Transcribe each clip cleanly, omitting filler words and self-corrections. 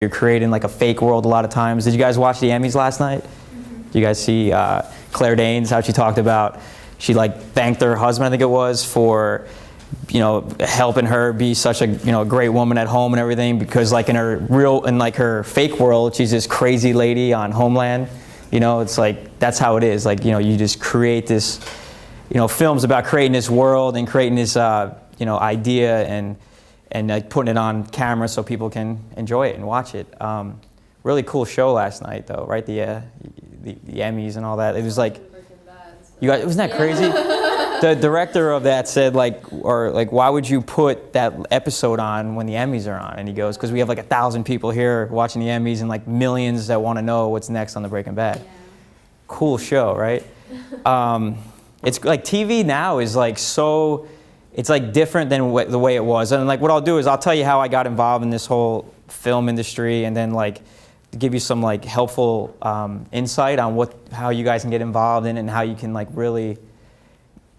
You're creating like a fake world a lot of times. Did you guys watch the Emmys last night? Did you guys see Claire Danes, how she talked about, she like thanked her husband, I think it was, for, you know, helping her be such a, you know, great woman at home and everything, because like in her fake world, she's this crazy lady on Homeland. You know, it's like, that's how it is. Like, you know, you just create this, you know, films about creating this world and creating this, you know, idea and like putting it on camera so people can enjoy it and watch it. Really cool show last night, though, right? The Emmys and all that. It was like, you guys, wasn't that crazy? The director of that said, like, why would you put that episode on when the Emmys are on? And he goes, because we have like 1,000 people here watching the Emmys and like millions that want to know what's next on the Breaking Bad. Yeah. Cool show, right? It's like TV now is like so. It's like different than the way it was. And like what I'll do is I'll tell you how I got involved in this whole film industry, and then like give you some like helpful insight on how you guys can get involved in it and how you can like really,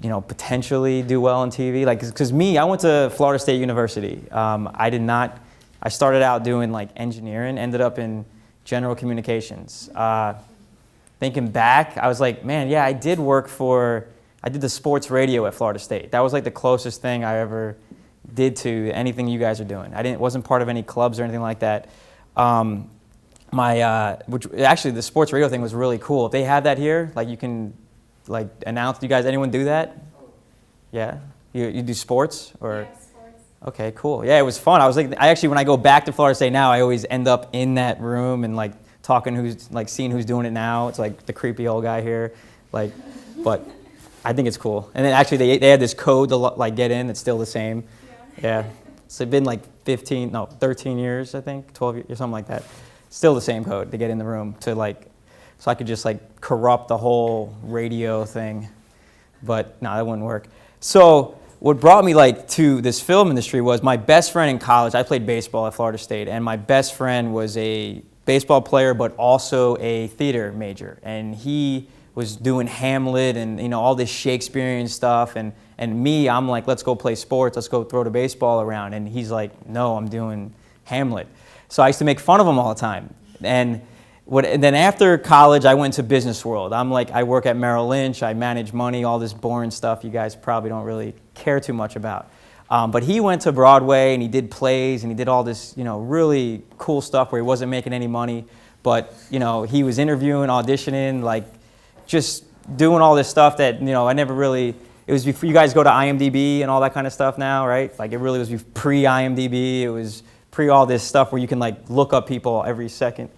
you know, potentially do well on TV. Like, because me, I went to Florida State University. I started out doing like engineering, ended up in general communications. Thinking back, I was like, man, yeah, I did the sports radio at Florida State. That was like the closest thing I ever did to anything you guys are doing. Wasn't part of any clubs or anything like that. Which actually the sports radio thing was really cool. If they have that here, like you can like announce. You guys, anyone do that? Yeah, you do sports or? Yeah, sports. Okay, cool. Yeah, it was fun. I was like, when I go back to Florida State now, I always end up in that room and like seeing who's doing it now. It's like the creepy old guy here, like, but. I think it's cool. And then actually they had this code to like get in. It's still the same. Yeah. So it's been like 13 years, I think, 12 years, something like that. Still the same code to get in the room so I could just like corrupt the whole radio thing. But no, that wouldn't work. So what brought me like to this film industry was my best friend in college. I played baseball at Florida State, and my best friend was a baseball player but also a theater major. And he was doing Hamlet and, you know, all this Shakespearean stuff, and me, I'm like, let's go play sports, let's go throw the baseball around, and he's like, no, I'm doing Hamlet. So I used to make fun of him all the time. And then after college, I went to business world. I'm like, I work at Merrill Lynch, I manage money, all this boring stuff you guys probably don't really care too much about. But he went to Broadway and he did plays and he did all this, you know, really cool stuff where he wasn't making any money, but, you know, he was interviewing, auditioning, like, just doing all this stuff that, you know, I never really, it was before you guys go to IMDb and all that kind of stuff now, right? Like it really was pre-IMDb, it was pre all this stuff where you can like look up people every second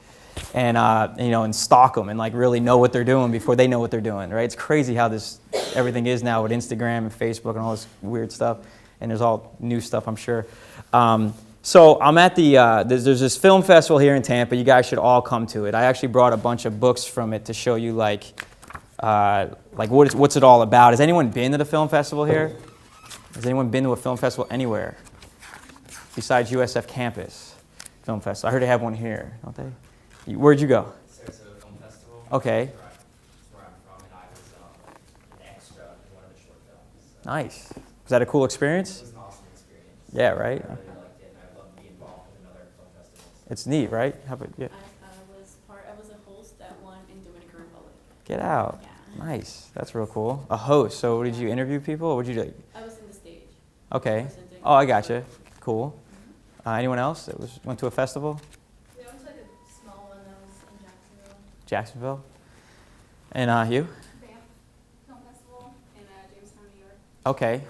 and, you know, and stalk them and like really know what they're doing before they know what they're doing, right? It's crazy how everything is now with Instagram and Facebook and all this weird stuff. And there's all new stuff, I'm sure. So I'm at there's this film festival here in Tampa. You guys should all come to it. I actually brought a bunch of books from it to show you like what's it all about. Has anyone been to the film festival here? Has anyone been to a film festival anywhere besides USF campus film festival? I heard they have one here, don't they? Where'd you go? Sarasota Film Festival. Okay. That's where I'm from, and I was an extra in one of the short films. So. Nice. Was that a cool experience? It was an awesome experience. Yeah, right? I really liked it, and I'd love to be involved with another film festivals. It's neat, right? How about, yeah. I was a host at one in Dominican Republic. Get out. Yeah. Nice. That's real cool. A host. So did you interview people or what did you do? I was in the stage. Okay. Presenting. Oh, I gotcha. Cool. Anyone else that went to a festival? Yeah, I went to like a small one that was in Jacksonville. Jacksonville? And you? Banff Film Festival in Jamestown, New York. Okay.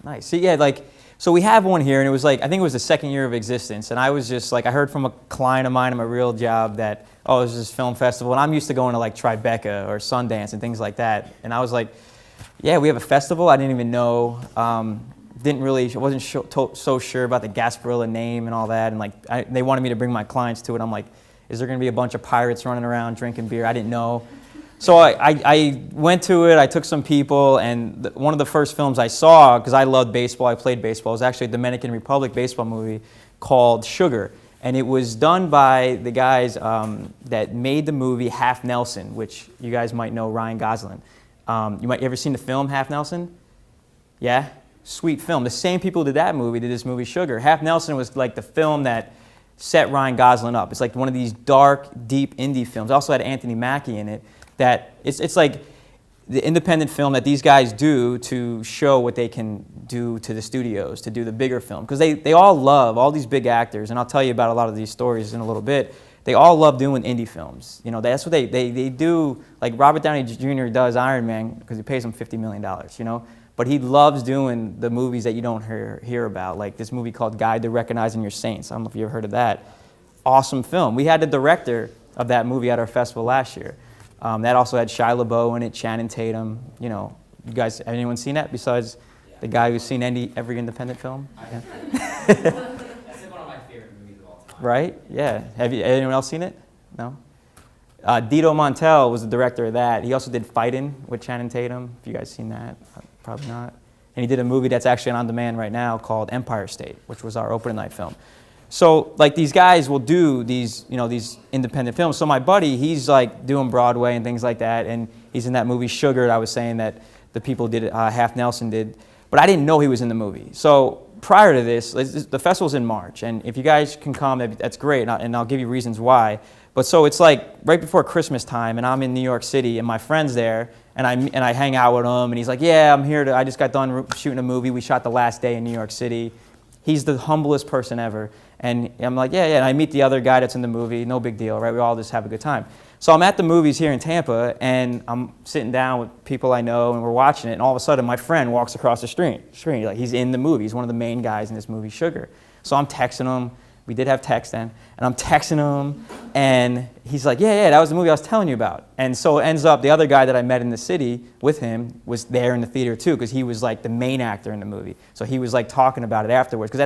Nice. See, yeah, like, so we have one here, and it was like, I think it was the second year of existence, and I was just like, I heard from a client of mine in my real job that, oh, there's this film festival, and I'm used to going to like Tribeca or Sundance and things like that, and I was like, yeah, we have a festival? I didn't even know, wasn't so sure about the Gasparilla name and all that, and like, they wanted me to bring my clients to it. I'm like, is there gonna be a bunch of pirates running around drinking beer? I didn't know. So I went to it, I took some people, and one of the first films I saw, because I loved baseball, I played baseball, was actually a Dominican Republic baseball movie called Sugar. And it was done by the guys that made the movie Half Nelson, which you guys might know Ryan Gosling. You ever seen the film Half Nelson? Yeah? Sweet film. The same people who did that movie did this movie Sugar. Half Nelson was like the film that set Ryan Gosling up. It's like one of these dark, deep indie films. It also had Anthony Mackie in it. That it's like the independent film that these guys do to show what they can do to the studios, to do the bigger film. Because they all love, all these big actors, and I'll tell you about a lot of these stories in a little bit, they all love doing indie films. You know, that's what they do, like Robert Downey Jr. does Iron Man because he pays him $50 million, you know? But he loves doing the movies that you don't hear about, like this movie called Guide to Recognizing Your Saints. I don't know if you ever heard of that. Awesome film. We had the director of that movie at our festival last year. That also had Shia LaBeouf in it, Channing Tatum. You know, you guys, anyone seen that besides the guy who's seen every independent film? Yeah. That's like one of my favorite movies of all time. Right? Yeah. Have anyone else seen it? No? Dito Montel was the director of that. He also did Fightin' with Channing Tatum. If you guys seen that, probably not. And he did a movie that's actually on demand right now called Empire State, which was our opening night film. So like these guys will do these, you know, these independent films. So my buddy, he's like doing Broadway and things like that, and he's in that movie Sugar. I was saying that the people did, Half Nelson did, but I didn't know he was in the movie. So prior to this, the festival's in March, and if you guys can come, that's great, and I'll give you reasons why. But so it's like right before Christmas time, and I'm in New York City, and my friend's there, and I hang out with him, and he's like, yeah, I'm here I just got done shooting a movie. We shot the last day in New York City. He's the humblest person ever. And I'm like, yeah, and I meet the other guy that's in the movie, no big deal, right? We all just have a good time. So I'm at the movies here in Tampa, and I'm sitting down with people I know, and we're watching it, and all of a sudden my friend walks across the screen. Like, he's in the movie. He's one of the main guys in this movie, Sugar. So I'm texting him. We did have text then. And I'm texting him, and he's like, yeah, that was the movie I was telling you about. And so it ends up, the other guy that I met in the city with him was there in the theater too, because he was like the main actor in the movie. So he was like talking about it afterwards. Because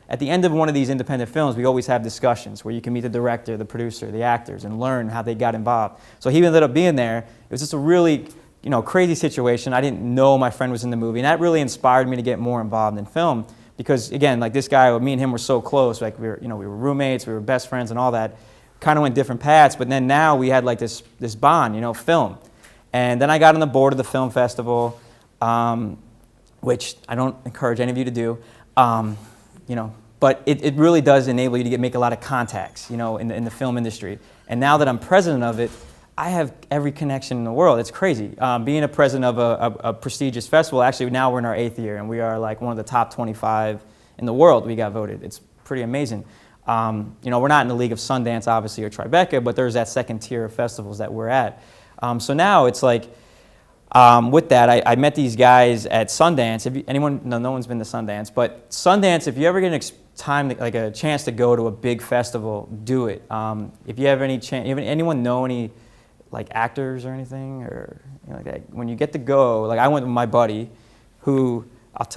at the end of one of these independent films, we always have discussions where you can meet the director, the producer, the actors, and learn how they got involved. So he ended up being there. It was just a really, you know, crazy situation. I didn't know my friend was in the movie, and that really inspired me to get more involved in film. Because again, like this guy, me and him were so close. Like we were roommates, we were best friends, and all that. Kind of went different paths, but then now we had like this bond, you know, film. And then I got on the board of the film festival, which I don't encourage any of you to do. You know, but it really does enable you to make a lot of contacts, you know, in the film industry. And now that I'm president of it, I have every connection in the world. It's crazy. Being a president of a prestigious festival, actually now we're in our 8th year, and we are like one of the top 25 in the world. We got voted. It's pretty amazing. You know, we're not in the league of Sundance, obviously, or Tribeca, but there's that second tier of festivals that we're at. So now it's like, with that, I met these guys at Sundance. No one's been to Sundance, but Sundance, if you ever get a chance to go to a big festival, do it. If you have any chance, anyone know any like actors or anything, or you know, like that? When you get to go, like I went with my buddy, who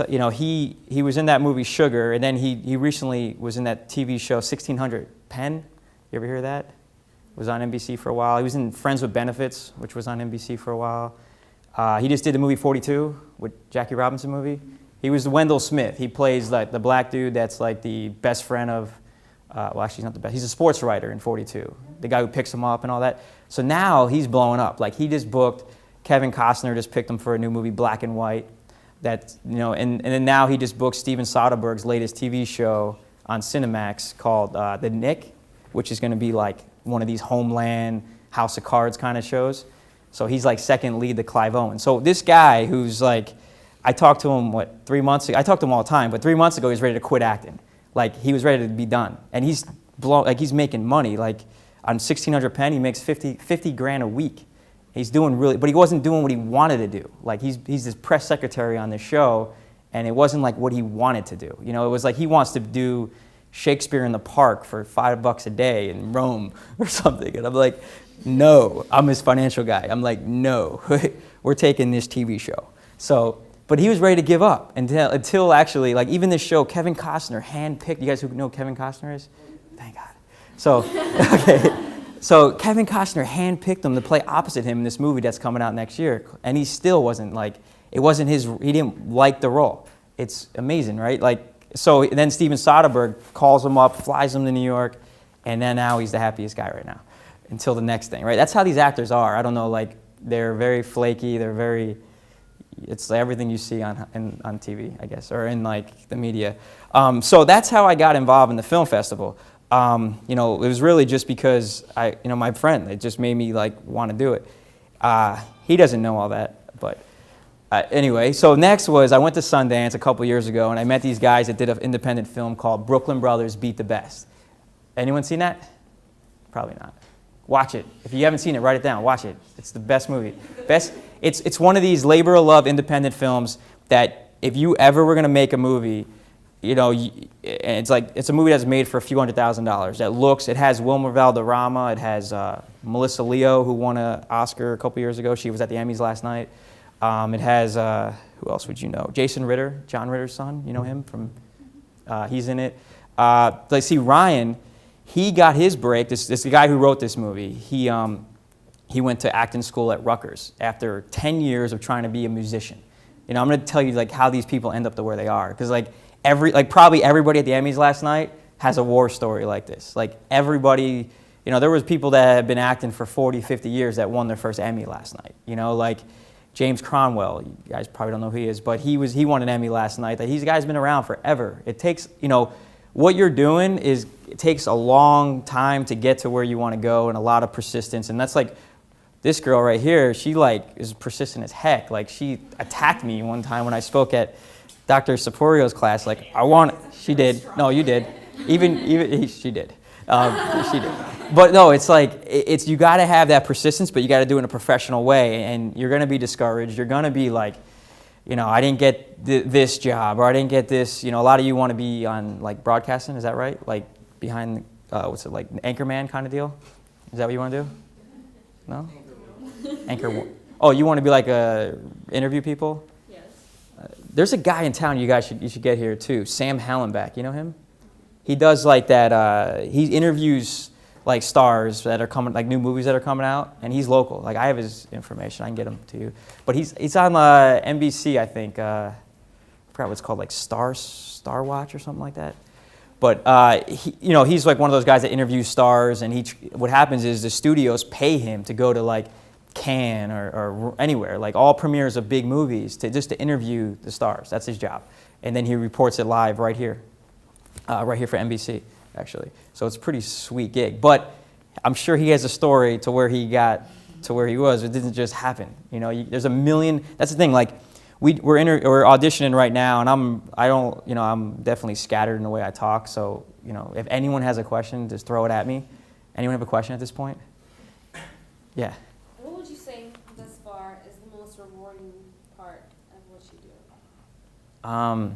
you know, he was in that movie Sugar, and then he recently was in that TV show 1600 Penn. You ever hear of that? Was on NBC for a while. He was in Friends with Benefits, which was on NBC for a while. He just did the movie 42 with Jackie Robinson movie. He was Wendell Smith. He plays like the black dude that's like the best friend of, well actually he's not the best, he's a sports writer in 42. The guy who picks him up and all that. So now he's blowing up. Like he just booked, Kevin Costner just picked him for a new movie, Black and White. That, you know, and then now he just booked Steven Soderbergh's latest TV show on Cinemax called The Nick, which is gonna be like one of these Homeland, House of Cards kind of shows. So he's like second lead to Clive Owen. So this guy who's like, I talked to him, 3 months ago? I talk to him all the time, but 3 months ago he was ready to quit acting. Like he was ready to be done. And he's he's making money. Like on 1600 Penn, he makes 50 grand a week. He's doing really, but he wasn't doing what he wanted to do. Like he's this press secretary on this show, and it wasn't like what he wanted to do. You know, it was like he wants to do Shakespeare in the Park for $5 a day in Rome or something. And I'm like, no, I'm his financial guy. I'm like, no, we're taking this TV show. So, but he was ready to give up until actually, like even this show, Kevin Costner handpicked, you guys who know who Kevin Costner is? Thank God. So, okay. So Kevin Costner handpicked him to play opposite him in this movie that's coming out next year. And he still wasn't like, it wasn't his, he didn't like the role. It's amazing, right? Like, so then Steven Soderbergh calls him up, flies him to New York, and then now he's the happiest guy right now until the next thing, right? That's how these actors are. I don't know, like they're very flaky, they're very, it's everything you see on TV, I guess, or in like the media. So that's how I got involved in the film festival. You know, it was really just because my friend, it just made me like want to do it. He doesn't know all that, but anyway. So next was I went to Sundance a couple years ago, and I met these guys that did an independent film called Brooklyn Brothers Beat the Best. Anyone seen that? Probably not. Watch it. If you haven't seen it, write it down. Watch it. It's the best movie. It's one of these labor of love independent films that if you ever were going to make a movie, you know, it's a movie that's made for a few $100,000. It has Wilmer Valderrama. It has Melissa Leo, who won an Oscar a couple years ago. She was at the Emmys last night. It has, who else would you know? Jason Ritter, John Ritter's son. You know him from, he's in it. Let's see, Ryan, he got his break. This the guy who wrote this movie. He went to acting school at Rutgers after 10 years of trying to be a musician. You know, I'm going to tell you like how these people end up to where they are, because probably everybody at the Emmys last night has a war story like this. Like everybody, you know, there was people that had been acting for 40, 50 years that won their first Emmy last night. You know, like James Cromwell, you guys probably don't know who he is, but he won an Emmy last night. These guys been around forever. It takes, you know, what you're doing it takes a long time to get to where you want to go and a lot of persistence. And that's like this girl right here, she like is persistent as heck. Like she attacked me one time when I spoke at Dr. Saporio's class. Like she did. No, you did. She did. She did. But no, it's like, you got to have that persistence, but you got to do it in a professional way, and you're going to be discouraged. You're going to be like, you know, I didn't get this job, or I didn't get this, you know, a lot of you want to be on like broadcasting, is that right? Like behind, what's it, like anchorman kind of deal? Is that what you want to do? No? Anchor. Oh, you want to be like interview people? Yes. There's a guy in town you should get here too, Sam Hallenbeck, you know him? He does like that, he interviews like stars that are coming, like new movies that are coming out, and he's local. Like I have his information, I can get him to you. But he's on NBC, I think. I forgot what it's called, like Star Watch or something like that. But he's like one of those guys that interviews stars, and what happens is the studios pay him to go to like Cannes or anywhere, like all premieres of big movies, just to interview the stars. That's his job, and then he reports it live right here for NBC. Actually, so it's a pretty sweet gig. But I'm sure he has a story to where he got to where he was. It didn't just happen. You know, there's a million. That's the thing. Like we're auditioning right now, and I'm definitely scattered in the way I talk. So you know, if anyone has a question, just throw it at me. Anyone have a question at this point? Yeah. What would you say thus far is the most rewarding part of what you do?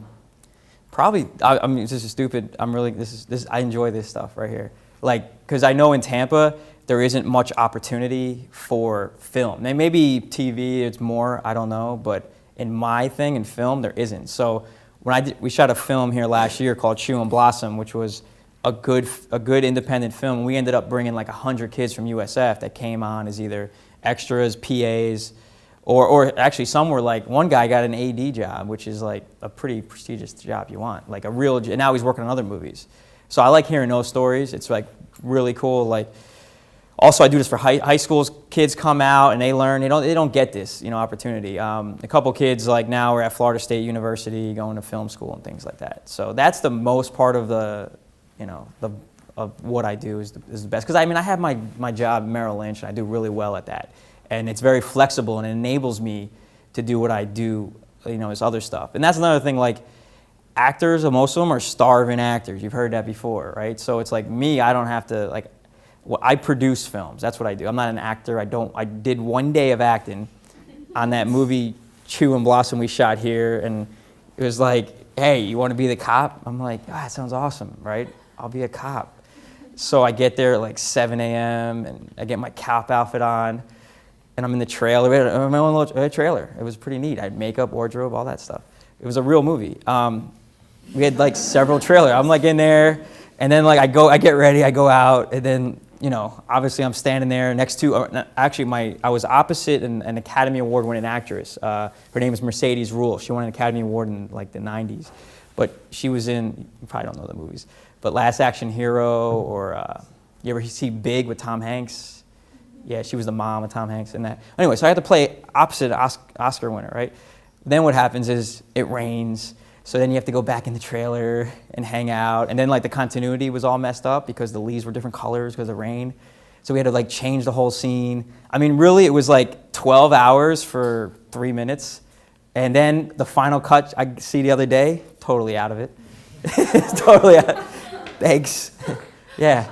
Probably, I mean, this is stupid. I enjoy this stuff right here. Like, because I know in Tampa, there isn't much opportunity for film. Maybe TV, it's more, I don't know. But in my thing, in film, there isn't. So we shot a film here last year called Chew and Blossom, which was a good independent film. We ended up bringing like 100 kids from USF that came on as either extras, PAs, or actually some were like, one guy got an AD job, which is like a pretty prestigious job you want, like and now he's working on other movies. So I like hearing those stories. It's like really cool. Like, also I do this for high school kids come out and they learn, they don't get this, you know, opportunity. A couple kids like now are at Florida State University going to film school and things like that. So that's the most part of of what I do is the best. Because I mean, I have my job at Merrill Lynch and I do really well at that. And it's very flexible and it enables me to do what I do, you know, this other stuff. And that's another thing, like actors, most of them are starving actors. You've heard that before, right? So it's like me, I don't have to, like, I produce films. That's what I do. I'm not an actor. I did one day of acting on that movie Chew and Blossom we shot here. And it was like, hey, you want to be the cop? I'm like, that sounds awesome, right? I'll be a cop. So I get there at like 7 a.m. and I get my cop outfit on. And I'm in the trailer. We had my own little trailer. It was pretty neat. I had makeup, wardrobe, all that stuff. It was a real movie. We had like several trailers. I'm like in there, and then like I get ready, I go out, and then you know, obviously I'm standing there next to. I was opposite an Academy Award-winning actress. Her name is Mercedes Ruehl. She won an Academy Award in like the '90s, but she was in. You probably don't know the movies, but Last Action Hero, or you ever see Big with Tom Hanks? Yeah, she was the mom of Tom Hanks in that. Anyway, so I had to play opposite Oscar winner, right? Then what happens is it rains, So then you have to go back in the trailer and hang out. And then like the continuity was all messed up because the leaves were different colors because of rain. So we had to like change the whole scene. I mean, really, it was like 12 hours for 3 minutes. And then the final cut I see the other day, totally out of it. Totally out. Thanks. Yeah,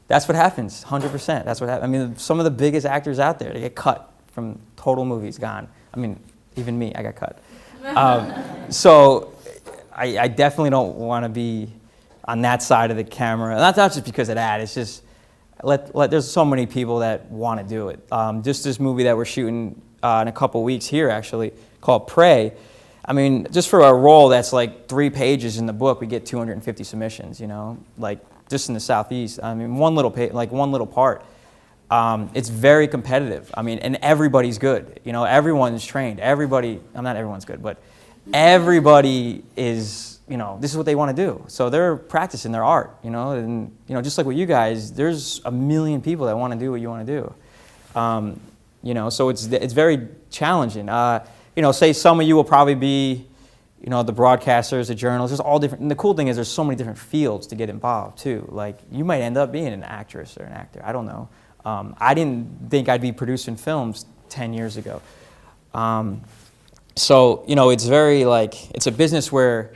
that's what happens, 100%. That's what happens. I mean, some of the biggest actors out there, they get cut from total movies, gone. I mean, even me, I got cut. So I definitely don't want to be on that side of the camera. Not just because of that, it's just, there's so many people that want to do it. Just this movie that we're shooting in a couple weeks here, actually, called Prey. I mean, just for a role that's like 3 pages in the book, we get 250 submissions, you know, like just in the Southeast. I mean, one little part. It's very competitive. I mean, and everybody's good. You know, everyone's trained. Everybody, not everyone's good, but everybody is, you know, this is what they want to do. So they're practicing their art, you know, and, you know, just like with you guys, there's a million people that want to do what you want to do. You know, so it's very challenging. You know, say some of you will probably be, you know, the broadcasters, the journalists, there's all different, and the cool thing is there's so many different fields to get involved too. Like, you might end up being an actress or an actor, I don't know. I didn't think I'd be producing films 10 years ago. So, you know, it's very like, it's a business where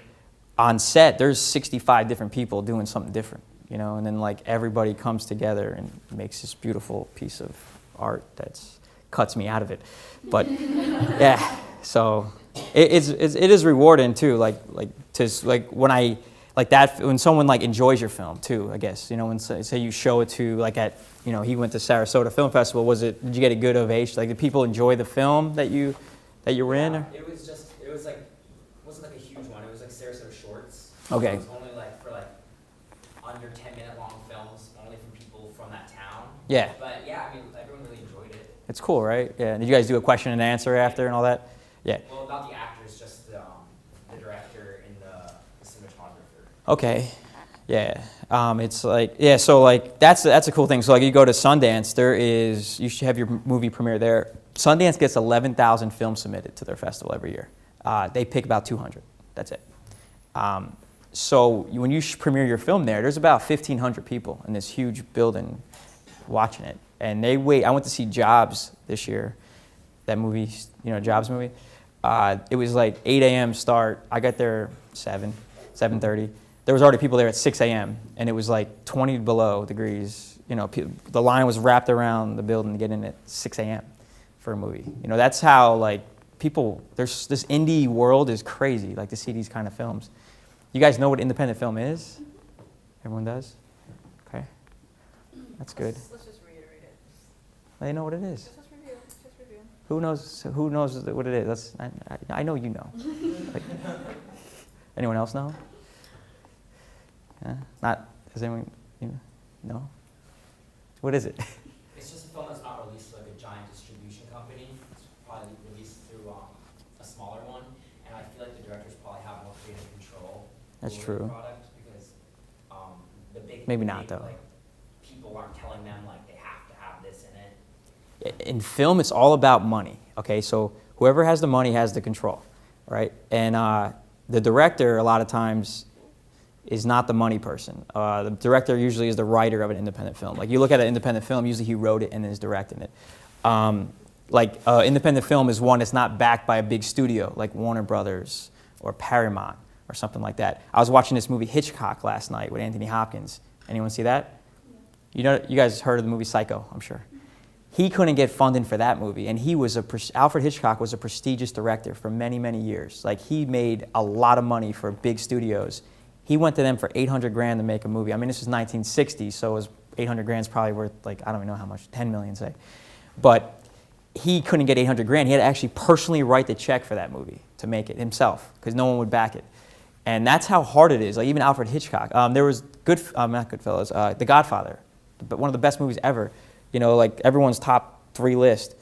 on set, there's 65 different people doing something different, you know, and then like everybody comes together and makes this beautiful piece of art that's cuts me out of it. But yeah, so it is rewarding too, like when someone like enjoys your film too, I guess, you know, when say you show it to like at, you know, he went to Sarasota Film Festival, did you get a good ovation? Like, did people enjoy the film that you were in? Or? It was like, it wasn't like a huge one, it was like Sarasota Shorts. Okay. It was only like for like under 10-minute long films, only from people from that town. Yeah. But yeah, I mean, everyone really enjoyed it. It's cool, right? Yeah. Did you guys do a question and answer after and all that? Yeah. Well, not the actors, just the director and the cinematographer. Okay. Yeah. It's like, yeah, so like that's a cool thing. So like you go to Sundance, you should have your movie premiere there. Sundance gets 11,000 films submitted to their festival every year. They pick about 200. That's it. So when you premiere your film there, there's about 1,500 people in this huge building watching it. And they wait. I went to see Jobs this year, that movie, you know, Jobs movie. It was like 8 a.m. start. I got there 7:30. There was already people there at 6 a.m. and it was like 20 below degrees. You know, the line was wrapped around the building to get in at 6 a.m. for a movie. You know, that's how like people. There's this indie world is crazy. Like to see these kind of films. You guys know what independent film is? Everyone does? Okay, that's good. Let's just reiterate it. They know what it is. Just review. Who knows what it is? I know you know. Like, anyone else know? Yeah? Does anyone, you know? No? What is it? It's just a film that's not released to like a giant distribution company. It's probably released through a smaller one. And I feel like the directors probably have more creative control That's over true. the product because the big Maybe not, though. like, people aren't telling them like they have to have this in it. In film, it's all about money, okay? So whoever has the money has the control, right? And the director, a lot of times, is not the money person. The director usually is the writer of an independent film. Like you look at an independent film, usually he wrote it and is directing it. Independent film is one that's not backed by a big studio like Warner Brothers or Paramount or something like that. I was watching this movie Hitchcock last night with Anthony Hopkins. Anyone see that? You know, you guys heard of the movie Psycho, I'm sure. He couldn't get funding for that movie, and Alfred Hitchcock was a prestigious director for many, many years. Like he made a lot of money for big studios. He went to them for 800 grand to make a movie. I mean, this was 1960, so it was 800 grand is probably worth like, I don't even know how much, 10 million say. But he couldn't get 800 grand. He had to actually personally write the check for that movie to make it himself because no one would back it. And that's how hard it is. Like even Alfred Hitchcock. There was not Goodfellas, The Godfather, but one of the best movies ever. You know, like everyone's top 3 list.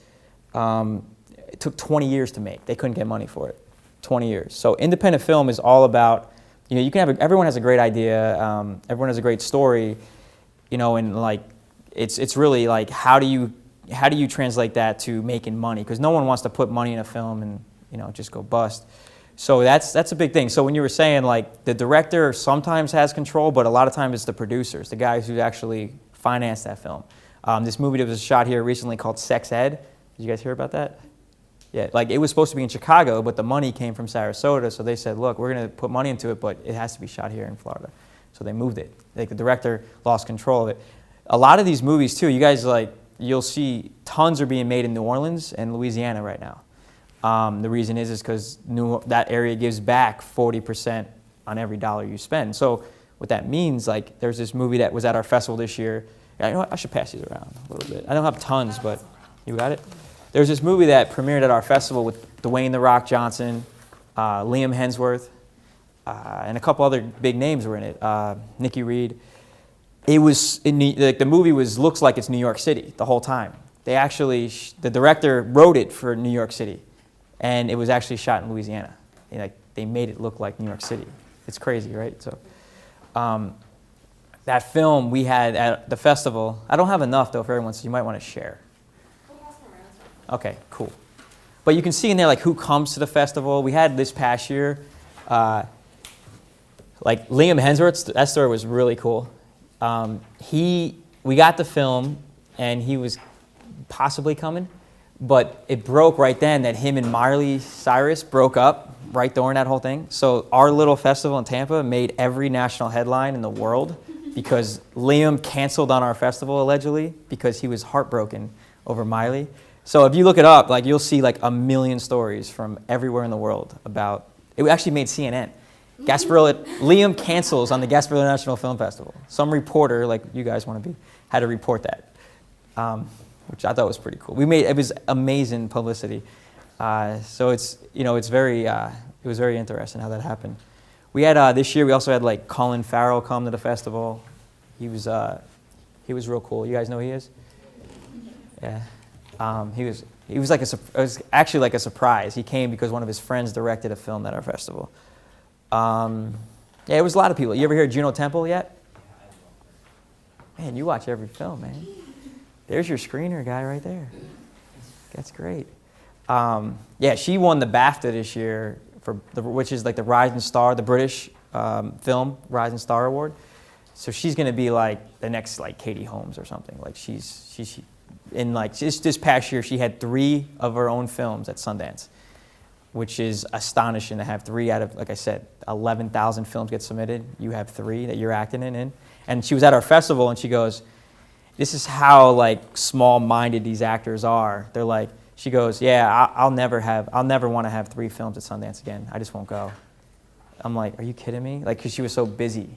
It took 20 years to make. They couldn't get money for it. 20 years. So independent film is all about, you know, you can have everyone has a great idea. Everyone has a great story. You know, and like it's really like how do you translate that to making money? Because no one wants to put money in a film and, you know, just go bust. So that's a big thing. So when you were saying like the director sometimes has control, but a lot of times it's the producers, the guys who actually financed that film. This movie that was shot here recently called Sex Ed. Did you guys hear about that? Yeah, like it was supposed to be in Chicago, but the money came from Sarasota, so they said, look, we're going to put money into it, but it has to be shot here in Florida. So they moved it. Like the director lost control of it. A lot of these movies too, you guys you'll see tons are being made in New Orleans and Louisiana right now. The reason is because that area gives back 40% on every dollar you spend. So what that means, like there's this movie that was at our festival this year. You know what? I should pass these around a little bit. I don't have tons, but you got it? There's this movie that premiered at our festival with Dwayne "The Rock" Johnson, Liam Hemsworth, and a couple other big names were in it. Nikki Reed. It was the movie looks like it's New York City the whole time. They actually the director wrote it for New York City, and it was actually shot in Louisiana. They made it look like New York City. It's crazy, right? So that film we had at the festival. I don't have enough though for everyone, so you might want to share. Okay, cool. But you can see in there like who comes to the festival. We had this past year, like Liam Hemsworth. That story was really cool. We got the film, and he was possibly coming, but it broke right then that him and Miley Cyrus broke up right during that whole thing. So our little festival in Tampa made every national headline in the world because Liam canceled on our festival allegedly because he was heartbroken over Miley. So if you look it up, like you'll see like a million stories from everywhere in the world about it. Actually made CNN. Liam cancels on the Gasparilla National Film Festival. Some reporter, like you guys want to be, had to report that, which I thought was pretty cool. It was amazing publicity. So it was very interesting how that happened. We had this year. We also had like Colin Farrell come to the festival. He was real cool. You guys know who he is? Yeah. He was like it was actually like a surprise. He came because one of his friends directed a film at our festival. Yeah, it was a lot of people. You ever hear of Juno Temple yet? Man, you watch every film, man. There's your screener guy right there. That's great. Yeah, she won the BAFTA this year which is like the Rising Star, the British film Rising Star Award. So she's gonna be like the next like Katie Holmes or something. Like she's in like this past year she had 3 of her own films at Sundance, which is astonishing to have 3 out of, like I said, 11,000 films get submitted. You have 3 that you're acting in. And she was at our festival and she goes, this is how like small-minded these actors are. They're like, she goes, yeah, I'll never want to have 3 films at Sundance again. I just won't go. I'm like, are you kidding me? Like, because she was so busy.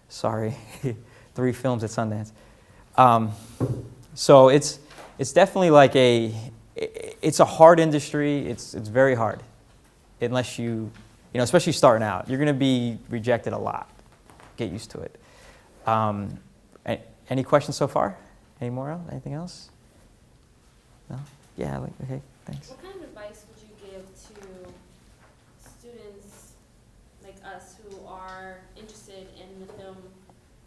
Sorry, 3 films at Sundance. So it's definitely like it's a hard industry. It's very hard, unless you especially starting out. You're going to be rejected a lot. Get used to it. Any questions so far? Any more? Anything else? No? Yeah. Okay. Thanks. What kind of advice would you give to students like us who are interested in the film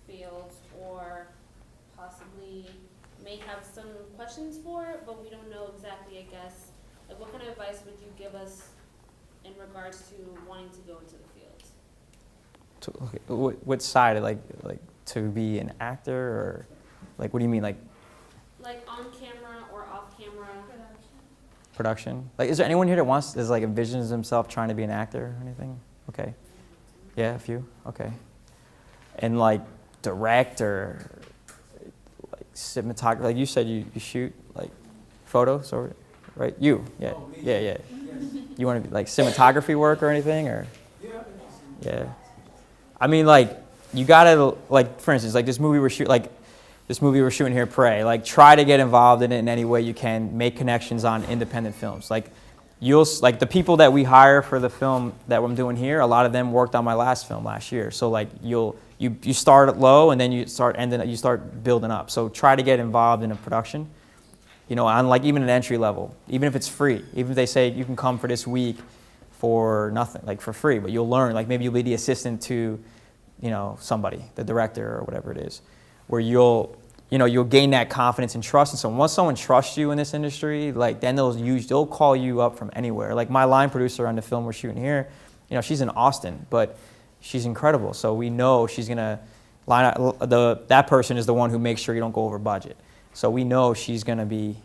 field or possibly may have some questions for it, but we don't know exactly, I guess. Like, what kind of advice would you give us in regards to wanting to go into the field? What side? Like to be an actor, or like what do you mean? Like on camera or off camera? Production. Like, is there anyone here that envisions himself trying to be an actor or anything? Okay. Yeah, a few. Okay. And like direct or like cinematography. Like you said, you shoot like photos, or right? You. Yeah. Yeah. You want to be like cinematography work or anything, or? Yeah. I mean, like you gotta like, for instance, like this movie we're shooting here, Pray. Like, try to get involved in it in any way you can. Make connections on independent films. Like, the people that we hire for the film that I'm doing here, a lot of them worked on my last film last year. So like, you start low and then you start building up. So try to get involved in a production. On like even an entry level, even if it's free, even if they say you can come for this week for nothing, like for free, but you'll learn. Like maybe you'll be the assistant to, somebody, the director or whatever it is, where you'll you'll gain that confidence and trust. And so once someone trusts you in this industry, like then they'll call you up from anywhere. Like my line producer on the film we're shooting here, she's in Austin, but she's incredible. So we know she's gonna line up, that person is the one who makes sure you don't go over budget. So we know she's gonna be,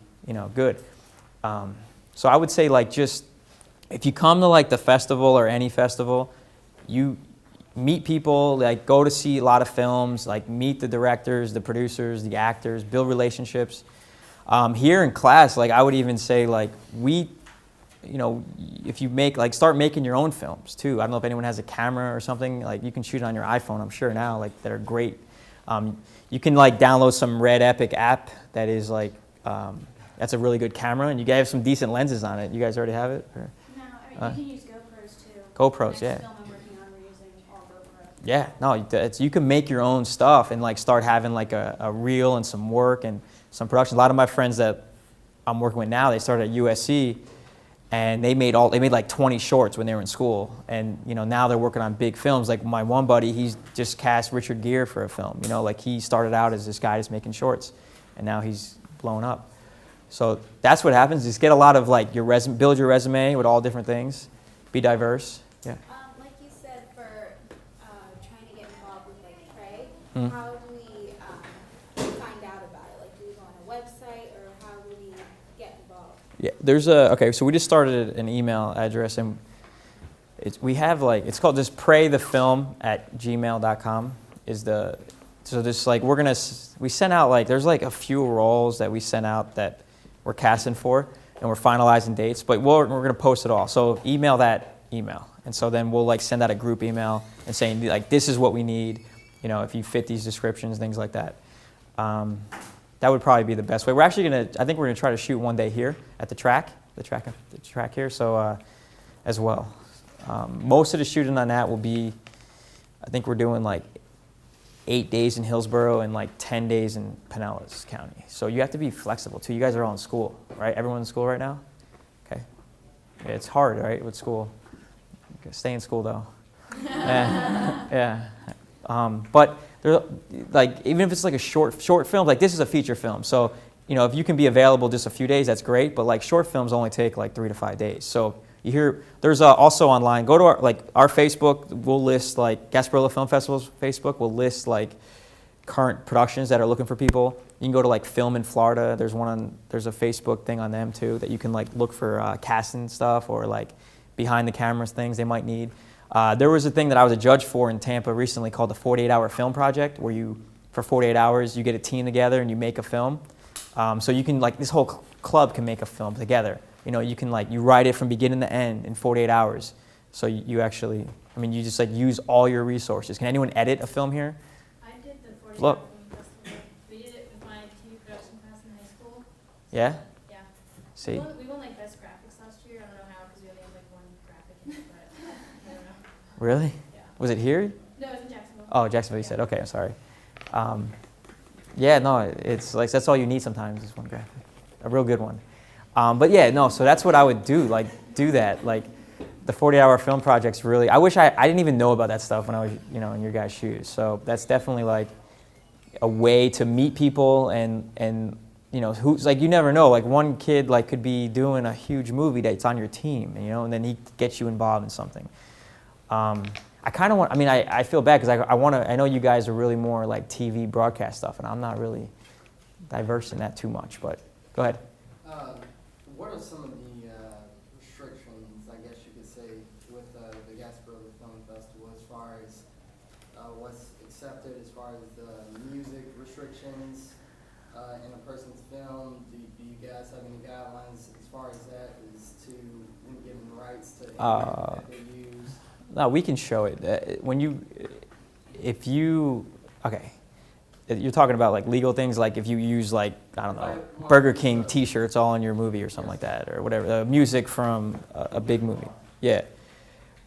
good. So I would say like just, if you come to like the festival or any festival, you meet people, like go to see a lot of films, like meet the directors, the producers, the actors, build relationships. Here in class, like I would even say like if you start making your own films too. I don't know if anyone has a camera or something, like you can shoot on your iPhone, I'm sure now, like that are great. You can like download some Red Epic app that is like, that's a really good camera, and you guys have some decent lenses on it. You guys already have it? Or? No, I mean, you can use GoPros too. GoPros, yeah. Next film I'm working on, we're using all GoPros. Yeah, no, you can make your own stuff and like start having like a reel and some work and some production. A lot of my friends that I'm working with now, they started at USC, and they made like 20 shorts when they were in school, and now they're working on big films. Like my one buddy, he's just cast Richard Gere for a film. Like he started out as this guy just making shorts, and now he's blown up. So that's what happens. Just get a lot of like build your resume with all different things, be diverse. Yeah. Like you said, for trying to get involved with like Prey, Mhm. how do we find out about it? Like, do we go on a website, or how do we get involved? Yeah, so we just started an email address, and it's called just praythefilm@gmail.com so this like we sent out like, there's like a few roles that we sent out that we're casting for, and we're finalizing dates, but we're going to post it all. So email that email, and so then we'll like send out a group email and saying like, this is what we need, if you fit these descriptions, things like that. That would probably be the best way. I think we're gonna try to shoot one day here at the track here, so as well. Most of the shooting on that will be, I think we're doing like 8 days in Hillsborough and like 10 days in Pinellas County. So you have to be flexible too. You guys are all in school, right? Everyone in school right now? Okay. Yeah, it's hard, right, with school. Stay in school though. Yeah. But there, like, even if it's like a short film, like this is a feature film. So, if you can be available just a few days, that's great. But like short films only take like 3 to 5 days. So there's also online, go to our Facebook, we'll list like Gasparilla Film Festival's Facebook, we'll list like current productions that are looking for people. You can go to like Film in Florida, there's a Facebook thing on them too, that you can like look for casting stuff or like behind the cameras things they might need. There was a thing that I was a judge for in Tampa recently called the 48-Hour Film Project, where for 48 hours, you get a team together and you make a film. So you can this whole club can make a film together. You can you write it from beginning to end in 48 hours. So you actually, you just use all your resources. Can anyone edit a film here? I did the 40 Look. Film Festival. We did it with my TV production class in high school. Yeah? Yeah. See? We won like best graphics last year. I don't know how, because we only had like one graphic in it, but I don't know. Really? Yeah. Was it here? No, it was in Jacksonville. Oh, Jacksonville, you said. Okay, I'm sorry. Yeah, no, it's like that's all you need sometimes is one graphic, a real good one. But yeah, no, so that's what I would do, do that. The 40-Hour Film Project's really, I wish I didn't even know about that stuff when I was, in your guys' shoes. So that's definitely a way to meet people and who's you never know. One kid could be doing a huge movie that's on your team, and then he gets you involved in something. I kind of want, I feel bad because I know you guys are really more TV broadcast stuff, and I'm not really diverse in that too much, but go ahead. What are some of the restrictions, I guess you could say, with the Gasparilla Film Festival as far as what's accepted, as far as the music restrictions in a person's film? Do you guys have any guidelines as far as that, as to when given rights to anything that they use? No, we can show it. Okay. You're talking about legal things, if you use I don't know, Burger King T-shirts all in your movie or something like that, or whatever. Music from a big movie. Yeah,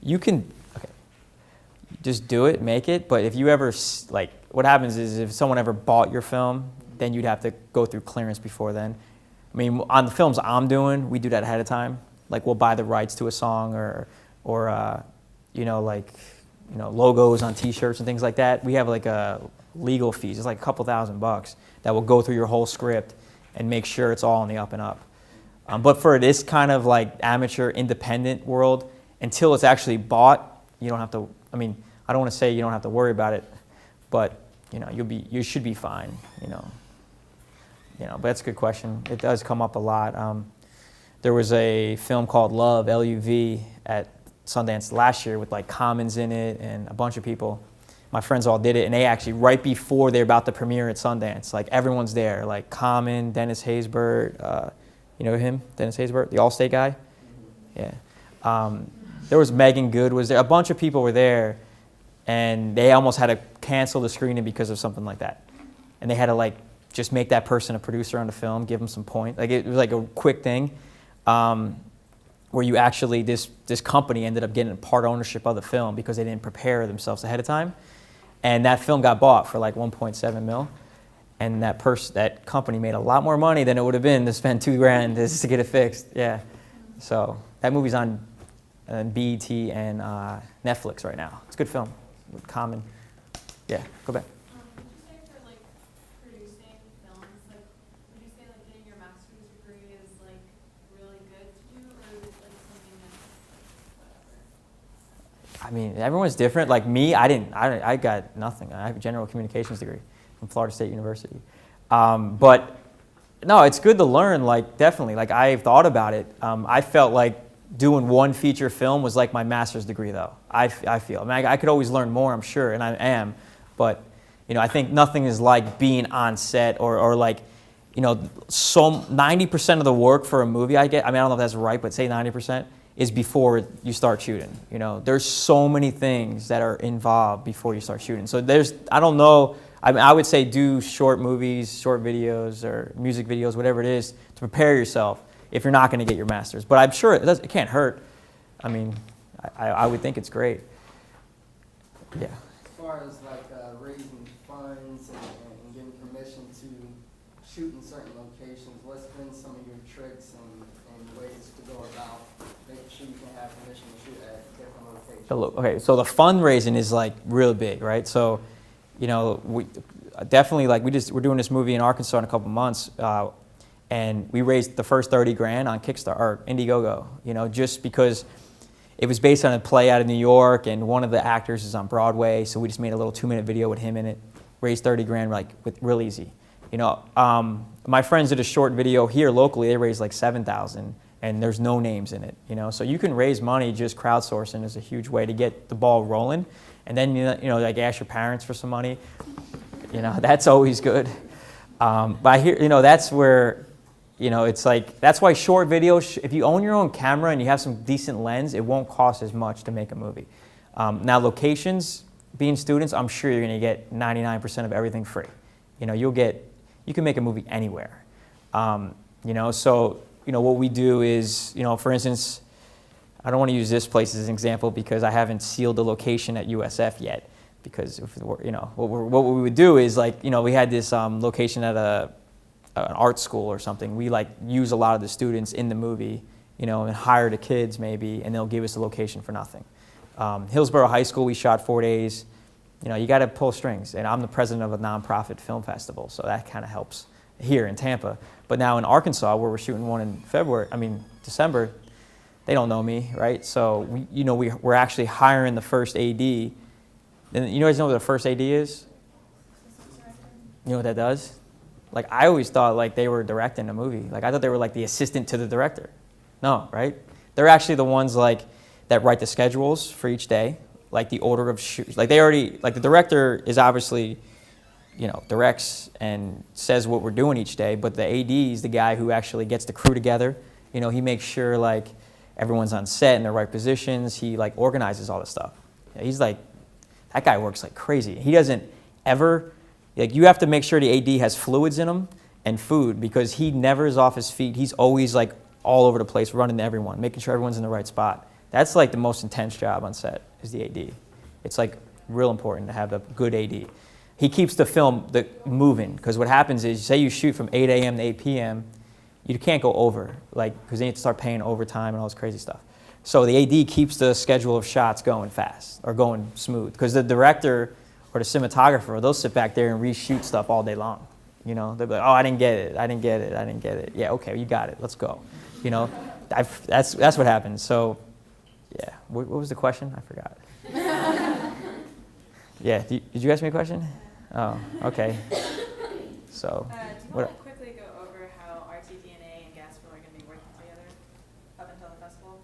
you can. Okay, just do it, make it. But if you ever what happens is if someone ever bought your film, then you'd have to go through clearance before then. On the films I'm doing, we do that ahead of time. We'll buy the rights to a song or logos on T-shirts and things like that, we have like a legal fees. It's like a couple $1,000 that will go through your whole script and make sure it's all on the up and up. But for this kind of like amateur independent world, until it's actually bought, you don't have to. I mean, I don't want to say you don't have to worry about it, but you should be fine. But that's a good question. It does come up a lot. There was a film called Love, L-U-V, at Sundance last year with like Commons in it and a bunch of people. My friends all did it, and they actually, right before they're about to premiere at Sundance, like everyone's there, like Common, Dennis Haysbert, you know him, Dennis Haysbert, the Allstate guy? Yeah. There was Megan Good was there. A bunch of people were there, and they almost had to cancel the screening because of something like that. And they had to like just make that person a producer on the film, give them some point. Like it was like a quick thing. Where you actually, this company ended up getting part ownership of the film because they didn't prepare themselves ahead of time. And that film got bought for like 1.7 mil. And that company made a lot more money than it would have been to spend $2,000 just to get it fixed. Yeah. So that movie's on BET and Netflix right now. It's a good film with Common. Yeah, go back. Would you say for like producing films, like would you say like getting your master's degree is like really good to do, or is it like something that's whatever? I mean, everyone's different. Like me, I got nothing. I have a general communications degree from Florida State University. But no, it's good to learn, like definitely. Like I've thought about it. I felt like doing one feature film was like my master's degree though. I feel. I mean, I could always learn more, I'm sure, and I am. But, I think nothing is like being on set or like, so 90% of the work for a movie I don't know if that's right, but say 90% is before you start shooting. There's so many things that are involved before you start shooting. So I don't know, I would say do short movies, short videos, or music videos, whatever it is, to prepare yourself if you're not going to get your master's. But I'm sure it can't hurt. I mean, I would think it's great. Yeah. As far as like raising funds and getting permission to shoot in certain locations, what's been some of your tricks and ways to go about making sure you can have permission to shoot at different locations? Okay, so the fundraising is like really big, right? So, we definitely we're doing this movie in Arkansas in a couple months, and we raised the first $30,000 on Kickstarter or Indiegogo, just because it was based on a play out of New York, and one of the actors is on Broadway, so we just made a little 2-minute video with him in it, raised $30,000 like real easy. My friends did a short video here locally. They raised like $7,000, and there's no names in it. So you can raise money just crowdsourcing is a huge way to get the ball rolling, and then like ask your parents for some money. That's always good. But I hear that's where. It's like, that's why short videos, if you own your own camera and you have some decent lens, it won't cost as much to make a movie. Now locations, being students, I'm sure you're gonna get 99% of everything free. You can make a movie anywhere. So, what we do is, for instance, I don't wanna use this place as an example because I haven't sealed the location at USF yet. Because, what we would do is like, we had this location at an art school or something. We like use a lot of the students in the movie, and hire the kids maybe, and they'll give us a location for nothing. Hillsborough High School, we shot 4 days. You got to pull strings, and I'm the president of a nonprofit film festival, so that kind of helps here in Tampa. But now in Arkansas, where we're shooting one in December, they don't know me, right? So we're actually hiring the first AD. And you guys know what the first AD is? You know what that does? Like, I always thought like they were directing a movie. Like, I thought they were like the assistant to the director. No, right? They're actually the ones like that write the schedules for each day, like the order of shoots. Like the director is obviously, directs and says what we're doing each day, but the AD is the guy who actually gets the crew together. He makes sure like everyone's on set in the right positions. He like organizes all this stuff. He's like, that guy works like crazy. He doesn't ever. Like, you have to make sure the AD has fluids in him and food because he never is off his feet. He's always like all over the place, running to everyone, making sure everyone's in the right spot. That's like the most intense job on set is the AD. It's like real important to have a good AD. He keeps the film moving because what happens is, say you shoot from 8 a.m. to 8 p.m., you can't go over, like, because then you have to start paying overtime and all this crazy stuff. So the AD keeps the schedule of shots going fast or going smooth, because the director or the cinematographer, they'll sit back there and reshoot stuff all day long. You know, they'll be like, oh, I didn't get it, I didn't get it, I didn't get it. Yeah, okay, you got it, let's go. You know, that's what happens. So, yeah, what was the question? I forgot. Yeah, did you ask me a question? Oh, okay. So, Do you what? want to quickly go over how RTDNA and Gasparilla are going to be working together up until the festival?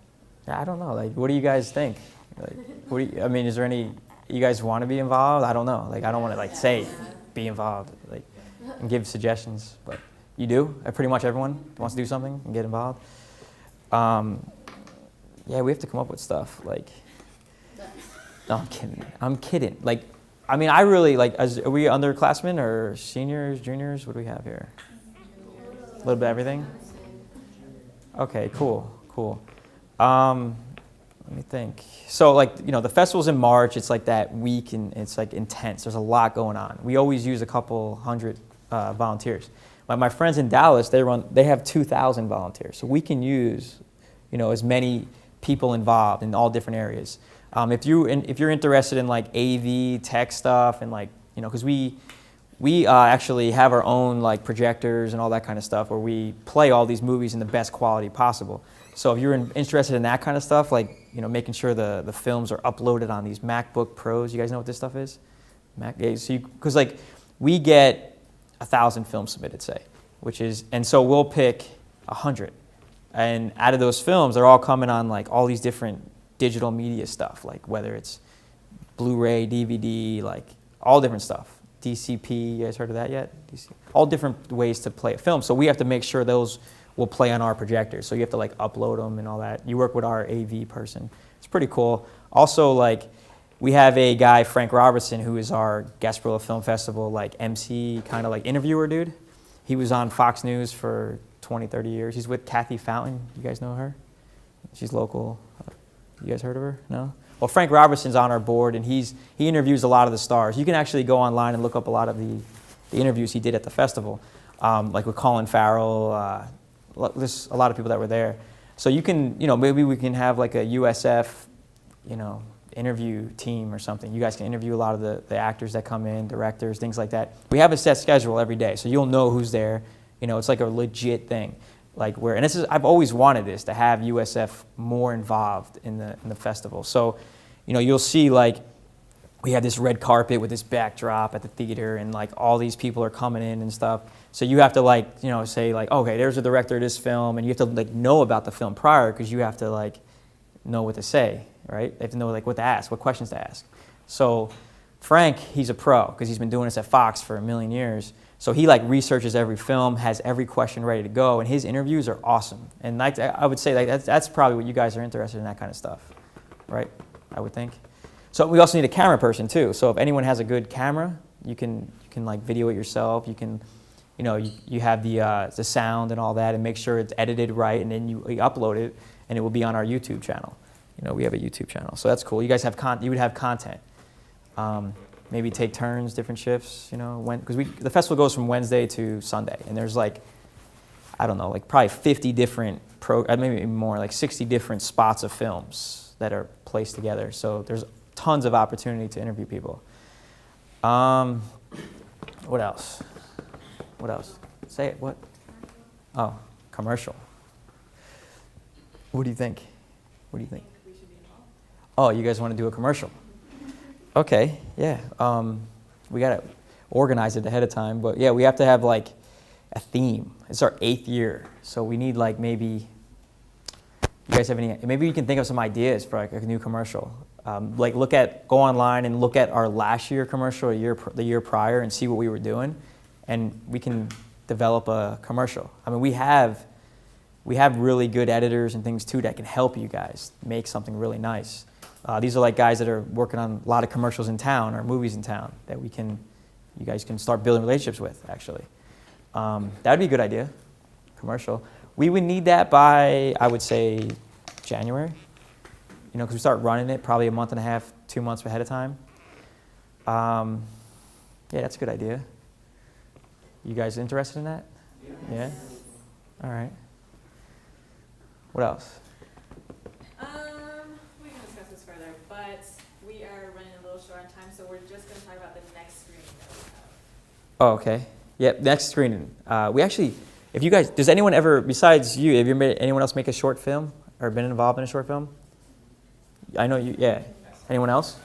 I don't know. Like, what do you guys think? Like, I mean, is there any? You guys want to be involved? I don't know. Like, I don't want to like say be involved, like, and give suggestions. But you do. Pretty much everyone wants to do something and get involved. Yeah, we have to come up with stuff. Like, no, I'm kidding. I'm kidding. Like, I mean, I really like. Are we underclassmen or seniors, juniors? What do we have here? A little bit of everything. Okay, cool. Let me think. So, like, you know, the festival's in March. It's like that week, and it's like intense. There's a lot going on. We always use a couple hundred volunteers. My friends in Dallas, they have 2,000 volunteers. So we can use, you know, as many people involved in all different areas. If you're interested in like AV tech stuff and like, you know, because we actually have our own like projectors and all that kind of stuff where we play all these movies in the best quality possible. So if you're interested in that kind of stuff, like, you know, making sure the films are uploaded on these MacBook Pros. You guys know what this stuff is? Because like we get 1,000 films submitted, say, and so we'll pick 100, and out of those films, they're all coming on like all these different digital media stuff, like whether it's Blu-ray, DVD, like all different stuff. DCP, you guys heard of that yet? All different ways to play a film. So we have to make sure those will play on our projectors. So you have to like upload them and all that. You work with our AV person. It's pretty cool. Also, like, we have a guy, Frank Robertson, who is our Gasparilla Film Festival like MC, kind of like interviewer dude. He was on Fox News for 20, 30 years. He's with Kathy Fountain. You guys know her? She's local. You guys heard of her? No? Well, Frank Robertson's on our board, and he interviews a lot of the stars. You can actually go online and look up a lot of the interviews he did at the festival, like with Colin Farrell. There's a lot of people that were there. So you can, you know, maybe we can have like a USF, you know, interview team or something. You guys can interview a lot of the actors that come in, directors, things like that. We have a set schedule every day, so you'll know who's there. You know, it's like a legit thing. Like and I've always wanted this, to have USF more involved in the festival. So, you know, you'll see like we have this red carpet with this backdrop at the theater, and like all these people are coming in and stuff. So you have to like, you know, say like, okay, there's the director of this film, and you have to like know about the film prior, because you have to like know what to say, right? You have to know like what to ask, what questions to ask. So Frank, he's a pro, because he's been doing this at Fox for a million years. So he like researches every film, has every question ready to go, and his interviews are awesome. And like, I would say like that's probably what you guys are interested in, that kind of stuff, right? I would think. So we also need a camera person too. So if anyone has a good camera, you can like video it yourself. You can, you know, you have the sound and all that, and make sure it's edited right, and then you upload it, and it will be on our YouTube channel. You know, we have a YouTube channel, so that's cool. You guys have you would have content. Maybe take turns, different shifts, you know, because the festival goes from Wednesday to Sunday, and there's like, I don't know, like probably 50 different, maybe more, like 60 different spots of films that are placed together. So there's tons of opportunity to interview people. What else? Say it, what? Oh, commercial. What do you think? We should be involved. Oh, you guys want to do a commercial? Okay, yeah. We got to organize it ahead of time, but yeah, we have to have like a theme. It's our 8th year, so we need like maybe, you guys have any, maybe you can think of some ideas for like a new commercial. Like go online and look at our last year commercial, the year prior, and see what we were doing, and we can develop a commercial. I mean, we have really good editors and things too that can help you guys make something really nice. These are like guys that are working on a lot of commercials in town or movies in town that you guys can start building relationships with, actually. That'd be a good idea, commercial. We would need that by, I would say, January. You know, because we start running it probably a month and a half, 2 months ahead of time. Yeah, that's a good idea. You guys interested in that? Yeah? All right. What else? Oh, okay. Yep, next screening. We actually, if you guys, does anyone ever, besides you, have you made anyone else make a short film or been involved in a short film? I know you, yeah. Anyone else?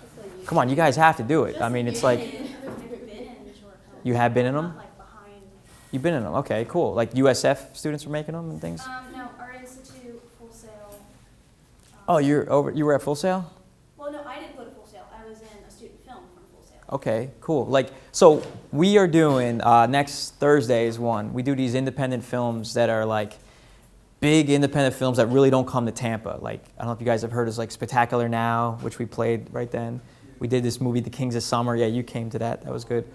Come on, you guys have to do it. I mean, it's like, I've never been in a short film. you have been in them? Not like behind. You've been in them, okay, cool. Like USF students were making them and things? No, our institute, Full Sail. Oh, you were at Full Sail? Well, no, I didn't go to Full Sail. I was in a student film from Full Sail. Okay, cool. Like, so we are doing, next Thursday is one. We do these independent films that are like big independent films that really don't come to Tampa. Like, I don't know if you guys have heard of like Spectacular Now, which we played right then. We did this movie, The Kings of Summer. Yeah, you came to that. That was good.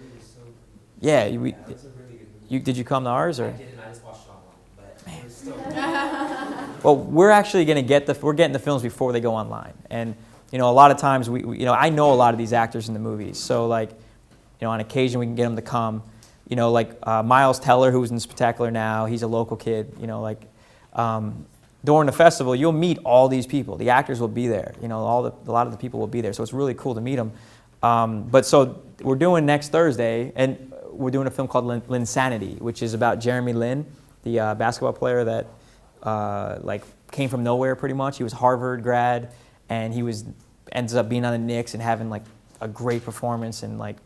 Yeah, did you come to ours or? I didn't, I just watched it online, but it was still. Well, we're actually going to we're getting the films before they go online. And, you know, a lot of times I know a lot of these actors in the movies. So like, you know, on occasion we can get them to come. You know, like Miles Teller, who's in Spectacular Now, he's a local kid. You know, like during the festival, you'll meet all these people. The actors will be there. You know, a lot of the people will be there. So it's really cool to meet them. But so we're doing next Thursday, and we're doing a film called Linsanity, which is about Jeremy Lin, the basketball player that like came from nowhere pretty much. He was Harvard grad, and ends up being on the Knicks and having like a great performance, and like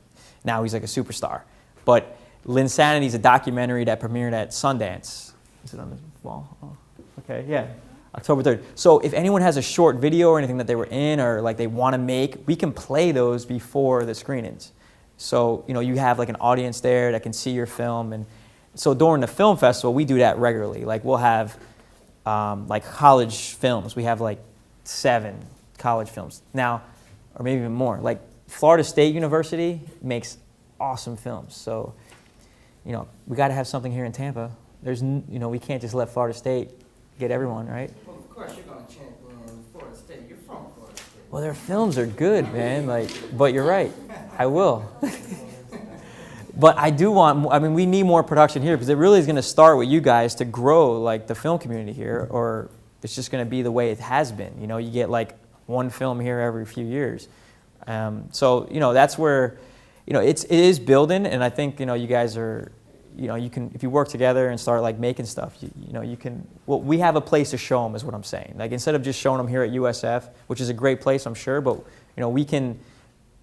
now he's like a superstar. But Linsanity is a documentary that premiered at Sundance. Is it on the wall? Oh, okay, yeah. October 3rd. So if anyone has a short video or anything that they were in or like they want to make, we can play those before the screenings. So, you know, you have like an audience there that can see your film. And so during the film festival, we do that regularly. Like we'll have like college films. We have like 7 college films now, or maybe even more. Like Florida State University makes awesome films. So, you know, we got to have something here in Tampa. We can't just let Florida State get everyone, right? Well, of course, you're going to champion Florida State. You're from Florida State. Well, their films are good, man. Like, but you're right. I will. But I do we need more production here because it really is going to start with you guys to grow like the film community here, or it's just going to be the way it has been. You know, you get like one film here every few years. So, you know, that's where, you know, it is building, and I think, you know, you guys are, you know, you can, if you work together and start like making stuff, you know, you can, well, we have a place to show them is what I'm saying. Like instead of just showing them here at USF, which is a great place, I'm sure, but, you know, we can,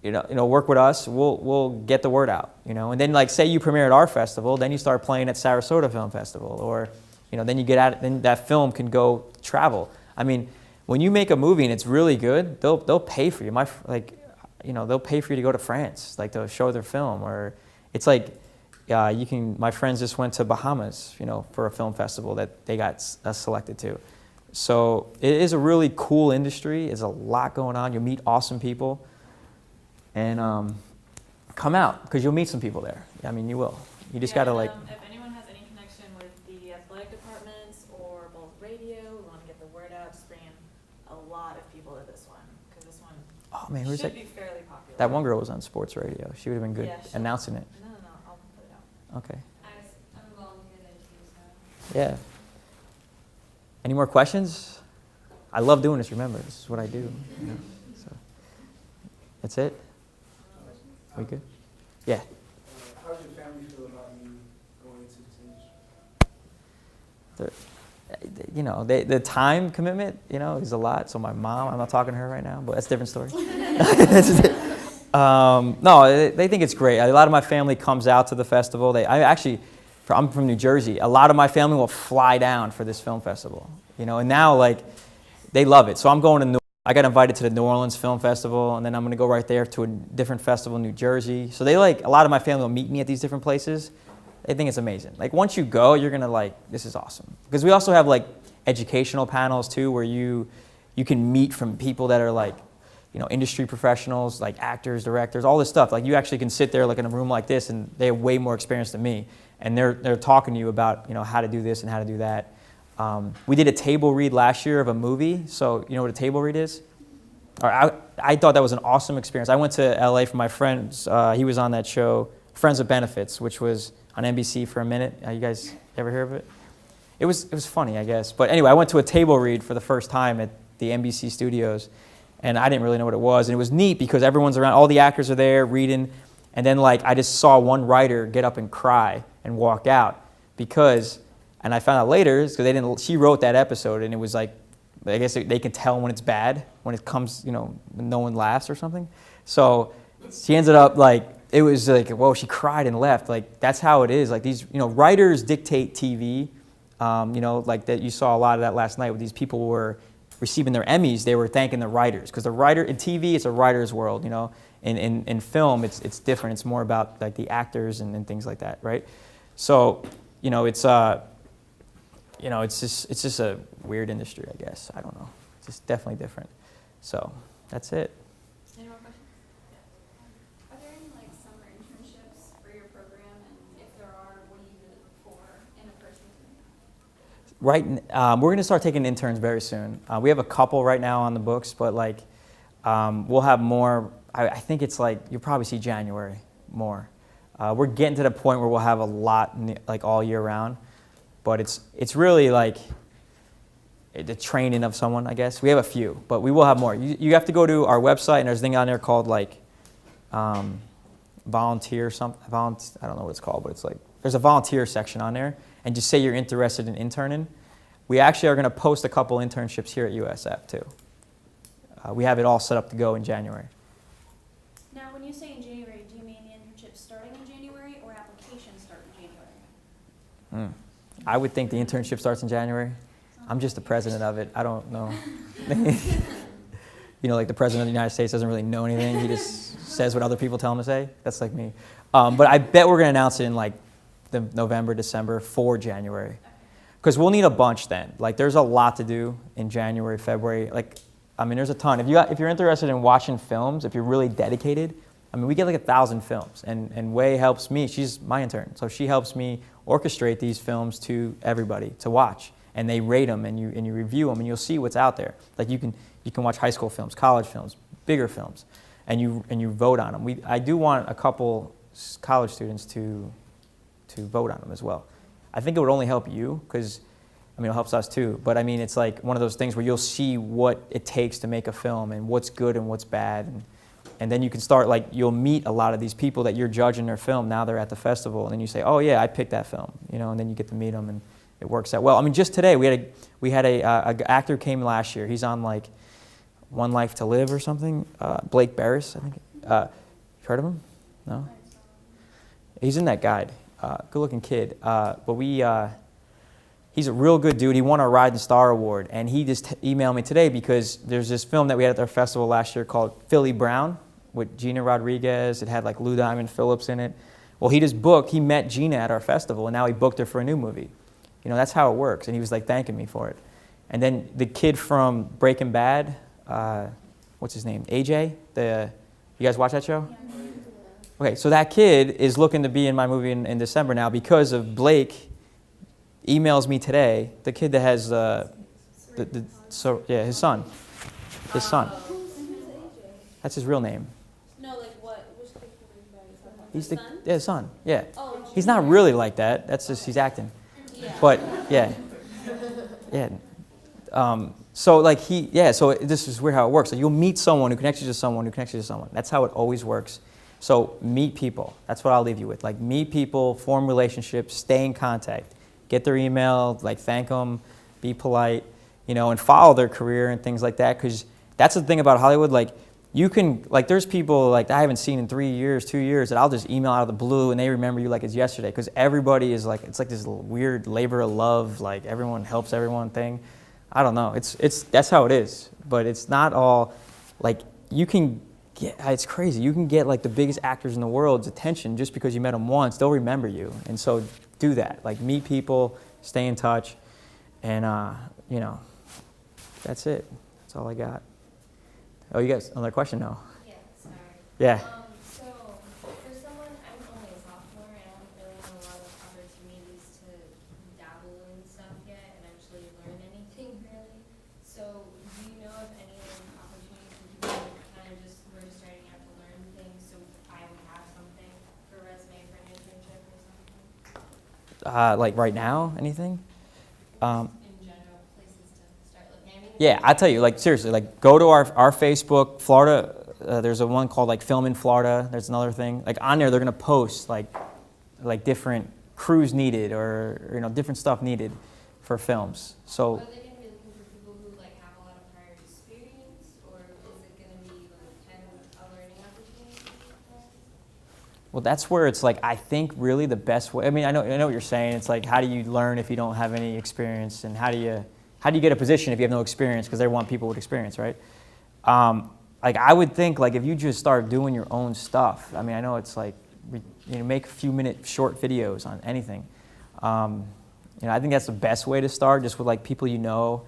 you know, work with us, we'll get the word out, you know, and then like say you premiere at our festival, then you start playing at Sarasota Film Festival, or, you know, then you get out, then that film can go travel. I mean, when you make a movie and it's really good, they'll pay for you. They'll pay for you to go to France, like to show their film, or it's like, my friends just went to Bahamas, you know, for a film festival that they got selected to. So it is a really cool industry. There's a lot going on. You'll meet awesome people. And come out, because you'll meet some people there. I mean, you will. You just got to like... If anyone has any connection with the athletic departments or both radio, we want to get the word out, just bring in a lot of people to this one, because this one should be fairly popular. That one girl was on sports radio. She would have been good Yeah, announcing it. No, I'll put it out. Okay. I'm volunteer there too, so. Yeah. Any more questions? I love doing this, remember. This is what I do. You know? So, that's it? We good? Yeah. How does your family feel about you going into this industry? You know, the time commitment, you know, is a lot. So my mom, I'm not talking to her right now, but that's a different story. No, they think it's great. A lot of my family comes out to the festival. I'm from New Jersey. A lot of my family will fly down for this film festival, you know, and now like they love it. So I'm going to I got invited to the New Orleans Film Festival, and then I'm going to go right there to a different festival in New Jersey. So a lot of my family will meet me at these different places. They think it's amazing. Like once you go, you're going to like, this is awesome. Because we also have like educational panels too, where you can meet from people that are like, you know, industry professionals, like actors, directors, all this stuff. Like you actually can sit there like in a room like this, and they have way more experience than me. And they're talking to you about, you know, how to do this and how to do that. We did a table read last year of a movie. So you know what a table read is? I thought that was an awesome experience. I went to LA for my friends. He was on that show, Friends with Benefits, which was on NBC for a minute. You guys ever hear of it? It was funny, I guess. But anyway, I went to a table read for the first time at the NBC studios, and I didn't really know what it was. And it was neat because everyone's around, all the actors are there reading, And then like I just saw one writer get up and cry and walk out because, and I found out later because they didn't. She wrote that episode and it was like, I guess they can tell when it's bad when it comes, you know, when no one laughs or something. So she ended up like it was like, whoa, she cried and left. Like that's how it is. Like these, you know, writers dictate TV. You know, like that you saw a lot of that last night with these people who were receiving their Emmys. They were thanking the writers because the writer in TV it's a writer's world. You know. In film, it's different. It's more about like the actors and things like that, right? So, you know, it's just a weird industry, I guess. I don't know. It's just definitely different. So that's it. Any more questions? Are there any like summer internships for your program, and if there are, what do you look for in a person? Right, we're going to start taking interns very soon. We have a couple right now on the books, but like we'll have more. I think it's like you'll probably see January more. We're getting to the point where we'll have a lot like all year round, but it's really like the training of someone, I guess. We have a few, but we will have more. You have to go to our website and there's a thing on there called like volunteer something. I don't know what it's called, but it's like there's a volunteer section on there, and just say you're interested in interning. We actually are going to post a couple internships here at USF too. We have it all set up to go in January. Now, when you say in January, do you mean the internships starting in January or applications start in January? I would think the internship starts in January. I'm just the president of it. I don't know. You know, like the president of the United States doesn't really know anything. He just says what other people tell him to say. That's like me. But I bet we're going to announce it in like the November, December for January. Because we'll need a bunch then. Like there's a lot to do in January, February. Like, I mean, there's a ton. If you're interested in watching films, if you're really dedicated, I mean, we get like 1,000 films. And Wei helps me. She's my intern. So she helps me orchestrate these films to everybody to watch. And they rate them and you review them and you'll see what's out there. Like you can watch high school films, college films, bigger films, and you vote on them. I do want a couple college students to vote on them as well. I think it would only help you because, I mean, it helps us too. But I mean, it's like one of those things where you'll see what it takes to make a film and what's good and what's bad. And then you can start, like, you'll meet a lot of these people that you're judging their film. Now they're at the festival. And then you say, oh, yeah, I picked that film. You know, and then you get to meet them and it works out well. I mean, just today we had a actor came last year. He's on, like, One Life to Live or something. Blake Barris, I think. You heard of him? No? He's in that guide. Good-looking kid. But he's a real good dude. He won our Ride and Star Award. And he just emailed me today because there's this film that we had at our festival last year called Philly Brown with Gina Rodriguez. It had like Lou Diamond Phillips in it. Well, he met Gina at our festival, and now he booked her for a new movie. You know, that's how it works. And he was like thanking me for it. And then the kid from Breaking Bad, what's his name? AJ? You guys watch that show? Yeah. Okay, so that kid is looking to be in my movie in December now because of Blake emails me today, the kid that has his son. His son. That's his real name. No, like which character are you talking about? He's The son? his son, yeah. Oh, He's not really like that. That's just, he's acting. yeah. But, yeah. So like so this is weird how it works. So you'll meet someone who connects you to someone who connects you to someone. That's how it always works. So meet people. That's what I'll leave you with. Like meet people, form relationships, stay in contact. Get their email, like thank them, be polite, you know, and follow their career and things like that. Because that's the thing about Hollywood. Like you can, like there's people like I haven't seen in 3 years, 2 years that I'll just email out of the blue and they remember you like it's yesterday. Because everybody is like, it's like this weird labor of love, like everyone helps everyone thing. I don't know. That's how it is. But it's not all, like you can get, it's crazy. You can get like the biggest actors in the world's attention just because you met them once. They'll remember you. And so do that. Like meet people, stay in touch, and you know, that's it. That's all I got. Oh, you guys, another question now? Yeah, sorry. Yeah. So, for someone, I'm only a sophomore, I don't really have a lot of opportunities to dabble in stuff yet and actually learn anything really. So, do you know of any opportunities for people who kind of just were just starting out to learn things so I would have something for a resume for an internship or something? Like right now, anything? In general, places to start looking. I mean, Yeah, I tell you, like seriously, like go to our Facebook, Florida there's a one called like Film in Florida. There's another thing. Like on there, they're gonna post like different crews needed or different stuff needed for films. So. Are they gonna be looking for people who like have a lot of prior experience, or is it gonna be like kind of a learning opportunity? Well, that's where it's like, I think really the best way, I mean, I know what you're saying. It's like, how do you learn if you don't have any experience, and how do you get a position if you have no experience, because they want people with experience, right? Like I would think like if you just start doing your own stuff, I mean, I know it's like, make a few minute short videos on anything. I think that's the best way to start, just with like people you know.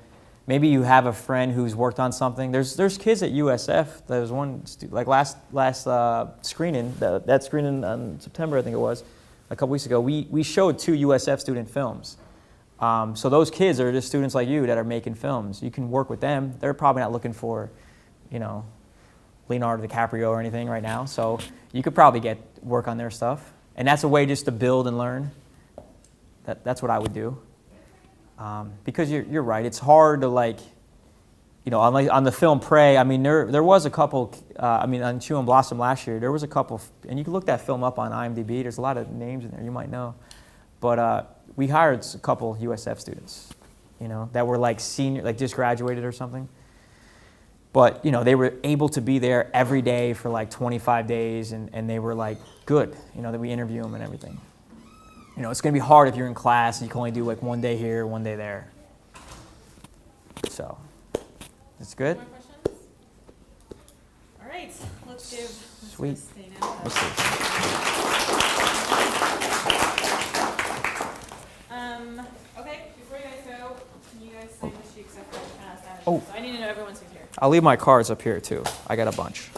Maybe you have a friend who's worked on something. There's kids at USF. There was one like last screening, that screening on September, I think it was, a couple weeks ago. We showed 2 USF student films. So those kids are just students like you that are making films. You can work with them. They're probably not looking for, Leonardo DiCaprio or anything right now. So you could probably work on their stuff, and that's a way just to build and learn. That's what I would do. Because you're right. It's hard to on the film Prey. I mean, there was a couple. On Chew and Blossom last year, there was a couple, and you can look that film up on IMDb. There's a lot of names in there you might know, but we hired a couple USF students, that were like senior, like just graduated or something. But they were able to be there every day for like 25 days, and they were like good. That we interview them and everything. It's going to be hard if you're in class and you can only do like one day here, one day there. So, that's good. More questions? All right, let's give Sweet. Mr. Restaino Let's see. Okay, before you guys go, can you guys sign the sheet except for Oh. So I need to know everyone's who's here. I'll leave my cards up here too. I got a bunch.